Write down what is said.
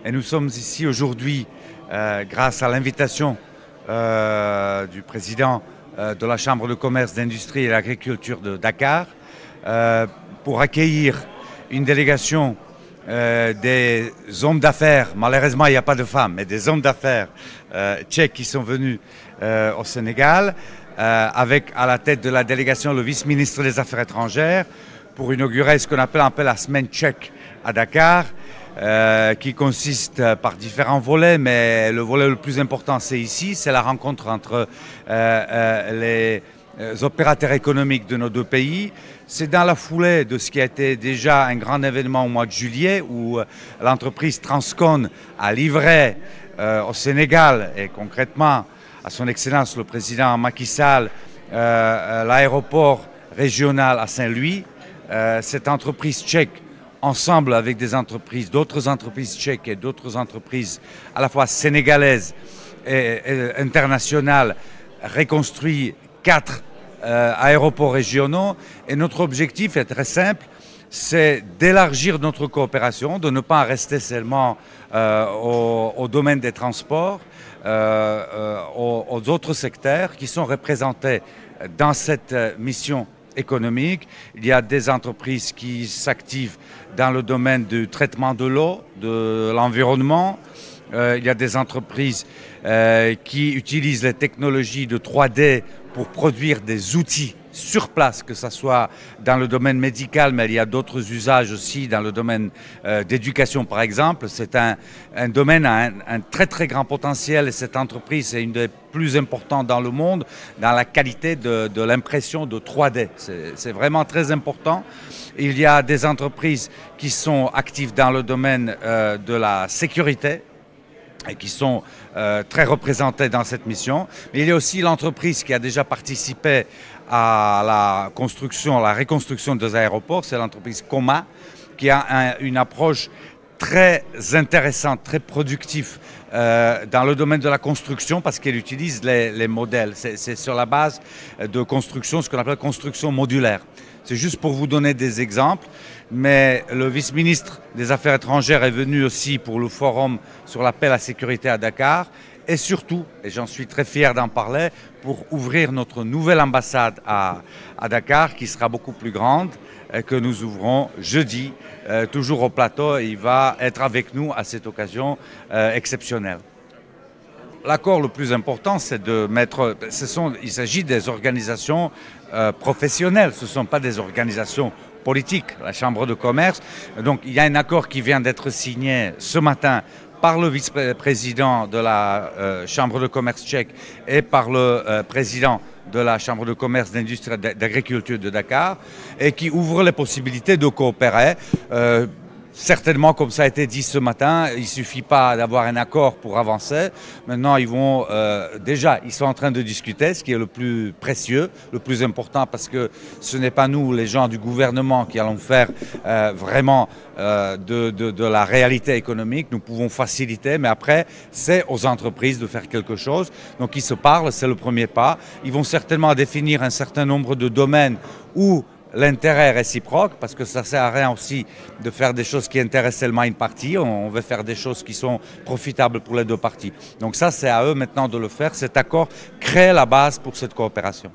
Et nous sommes ici aujourd'hui grâce à l'invitation du président de la Chambre de commerce, d'industrie et d'agriculture de Dakar pour accueillir une délégation des hommes d'affaires, malheureusement il n'y a pas de femmes, mais des hommes d'affaires tchèques qui sont venus au Sénégal, avec à la tête de la délégation le vice-ministre des Affaires étrangères, pour inaugurer ce qu'on appelle un peu la semaine tchèque à Dakar, qui consiste par différents volets, mais le volet le plus important c'est ici, c'est la rencontre entre les opérateurs économiques de nos deux pays. C'est dans la foulée de ce qui a été déjà un grand événement au mois de juillet où l'entreprise Transcon a livré au Sénégal et concrètement à son Excellence le président Macky Sall l'aéroport régional à Saint-Louis. Cette entreprise tchèque, ensemble avec des entreprises, d'autres entreprises tchèques et d'autres entreprises à la fois sénégalaises et internationales, reconstruit 4 aéroports régionaux. Et notre objectif est très simple, c'est d'élargir notre coopération, de ne pas rester seulement au domaine des transports, aux autres secteurs qui sont représentés dans cette mission économique. Il y a des entreprises qui s'activent dans le domaine du traitement de l'eau, de l'environnement. Il y a des entreprises qui utilisent les technologies de 3D pour produire des outils sur place, que ce soit dans le domaine médical, mais il y a d'autres usages aussi dans le domaine d'éducation par exemple. C'est un domaine à un très très grand potentiel et cette entreprise est une des plus importantes dans le monde dans la qualité de l'impression de 3D. C'est vraiment très important. Il y a des entreprises qui sont actives dans le domaine de la sécurité et qui sont très représentés dans cette mission. Mais il y a aussi l'entreprise qui a déjà participé à la construction, à la reconstruction des aéroports, c'est l'entreprise Coma, qui a une approche très intéressante, très productive dans le domaine de la construction parce qu'elle utilise les modèles. C'est sur la base de construction, ce qu'on appelle construction modulaire. C'est juste pour vous donner des exemples, mais le vice-ministre des Affaires étrangères est venu aussi pour le forum sur la paix et la sécurité à Dakar et surtout, et j'en suis très fier d'en parler, pour ouvrir notre nouvelle ambassade à Dakar qui sera beaucoup plus grande et que nous ouvrons jeudi, toujours au plateau, et il va être avec nous à cette occasion exceptionnelle. L'accord le plus important, c'est de mettre, il s'agit des organisations professionnelles, ce ne sont pas des organisations politiques, la Chambre de commerce. Donc il y a un accord qui vient d'être signé ce matin par le vice-président de la Chambre de commerce tchèque et par le président de la Chambre de commerce, d'industrie et d'agriculture de Dakar et qui ouvre les possibilités de coopérer. Certainement, comme ça a été dit ce matin, il ne suffit pas d'avoir un accord pour avancer. Maintenant, ils sont en train de discuter, ce qui est le plus précieux, le plus important, parce que ce n'est pas nous, les gens du gouvernement, qui allons faire vraiment de la réalité économique. Nous pouvons faciliter, mais après, c'est aux entreprises de faire quelque chose. Donc, ils se parlent, c'est le premier pas. Ils vont certainement définir un certain nombre de domaines où l'intérêt est réciproque, parce que ça ne sert à rien aussi de faire des choses qui intéressent seulement une partie. On veut faire des choses qui sont profitables pour les deux parties. Donc ça, c'est à eux maintenant de le faire. Cet accord crée la base pour cette coopération.